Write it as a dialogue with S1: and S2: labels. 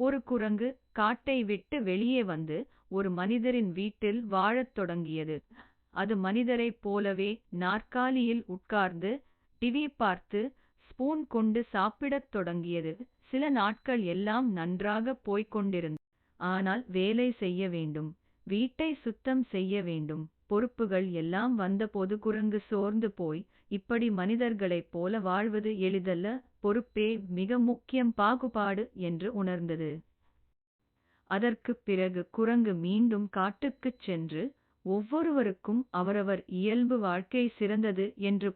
S1: ஒரு குரங்கு காட்டை விட்டு வெளியே வந்து ஒரு மனிதரின் வீட்டில் வாழத் தொடங்கியது. அது மனிதரைப் போலவே நாற்காலியில் உட்கார்ந்து டிவி பார்த்து ஸ்பூன் கொண்டு சாப்பிடத் தொடங்கியது. சில நாட்கள் எல்லாம் நன்றாக போய்க் கொண்டிருந்தது. ஆனால் வேலை செய்ய வேண்டும், வீட்டை சுத்தம் செய்ய வேண்டும், பொறுப்புகள் எல்லாம் வந்தபோது குரங்கு சோர்ந்து போய், இப்படி மனிதர்களைப் போல வாழ்வது எளிதல்ல, பொறுப்பே மிக முக்கியம், பாகுபாடு என்று உணர்ந்தது. அதற்குப் பிறகு குரங்கு மீண்டும் காட்டுக்குச் சென்று ஒவ்வொருவருக்கும் அவரவர் இயல்பு வாழ்க்கை சிறந்தது என்று